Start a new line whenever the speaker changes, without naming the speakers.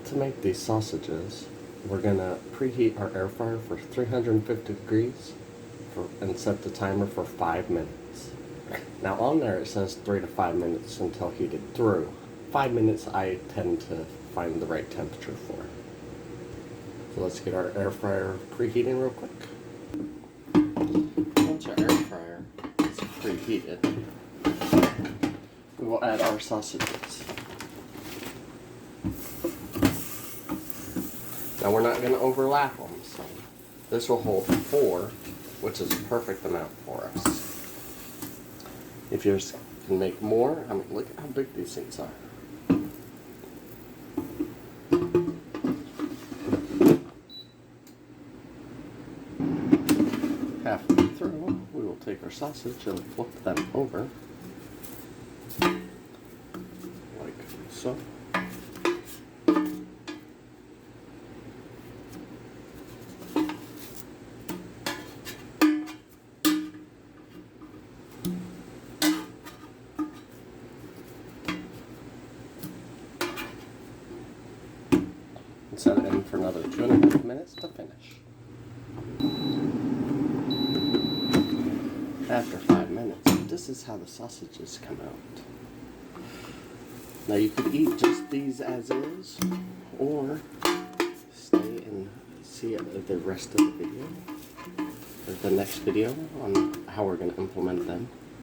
To make these sausages, we're gonna preheat our air fryer for 350 degrees and set the timer for 5 minutes. Now on there it says 3 to 5 minutes until heated through. 5 minutes I tend to find the right temperature for. So let's get our air fryer preheating real quick. Once our air fryer is preheated, we will add our sausages. Now we're not going to overlap them, so this will hold 4, which is a perfect amount for us. If you can make more, I mean, look at how big these things are. Halfway through, we will take our sausage and flip them over, like so. And set it in for another 2.5 minutes to finish. After 5 minutes, this is how the sausages come out. Now you could eat just these as is, or stay and see the rest of the video, or the next video on how we're going to implement them.